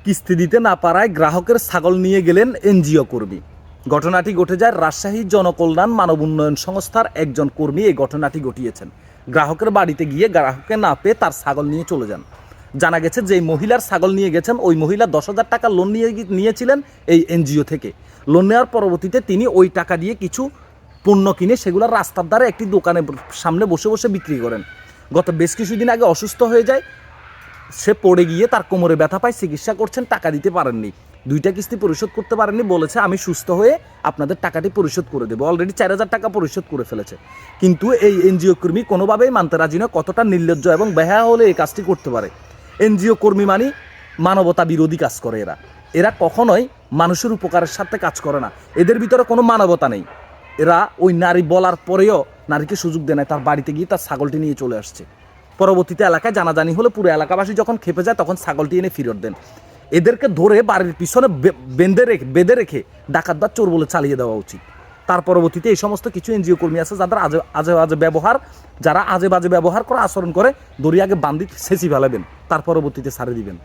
কিস্তি দিতে না পারায় গ্রাহকের ছাগল নিয়ে গেলেন এনজিও কর্মী। ঘটনাটি ঘটে যায় রাজশাহী জনকল্যাণ মানব উন্নয়ন সংস্থার একজন কর্মী এই ঘটনাটি ঘটিয়েছেন। গ্রাহকের বাড়িতে গিয়ে গ্রাহককে না পেয়ে তার ছাগল নিয়ে চলে যান। জানা গেছে যে মহিলার ছাগল নিয়ে গেছেন ওই মহিলা 10,000 টাকা লোন নিয়েছিলেন এই এনজিও থেকে। লোন নেওয়ার পরবর্তীতে তিনি ওই টাকা দিয়ে কিছু পণ্য কিনে সেগুলো রাস্তার ধারে একটি দোকানের সামনে বসে বসে বিক্রি করেন। গত বেশ কিছুদিন আগে অসুস্থ হয়ে যায়, সে পড়ে গিয়ে তার কোমরে ব্যথা পায়, চিকিৎসা করছেন, টাকা দিতে পারেননি, 2টা কিস্তি পরিশোধ করতে পারেননি। বলেছে আমি সুস্থ হয়ে আপনাদের টাকাটি পরিশোধ করে দেবো। অলরেডি 4,000 টাকা পরিশোধ করে ফেলেছে। কিন্তু এই এনজিও কর্মী কোনোভাবেই মানতে রাজি নয়। কতটা নির্লজ্জ এবং বেহায়া হলে এই কাজটি করতে পারে। এনজিও কর্মী মানে মানবতা বিরোধী কাজ করে এরা কখনোই মানুষের উপকারের সাথে কাজ করে না। এদের ভিতরে কোনো মানবতা নেই। এরা ওই নারী বলার পরেও নারীকে সুযোগ দেয় না, তার বাড়িতে গিয়ে তার ছাগলটি নিয়ে চলে আসছে। পরবর্তীতে এলাকায় জানাজানি হলে পুরো এলাকাবাসী যখন খেপে যায় তখন ছাগলটি এনে ফেরত দেন। এদেরকে ধরে বাড়ির পিছনে বেঁধে রেখে ডাকাত বা চোর বলে চালিয়ে দেওয়া উচিত। তার পরবর্তীতে এই সমস্ত কিছু এনজিও কর্মী আছে যাদের আজে বাজে ব্যবহার করে আচরণ করে, দড়ি আগে বান্দি ছেঁচি ফেলাবেন, তার পরবর্তীতে ছাড়ে দিবেন।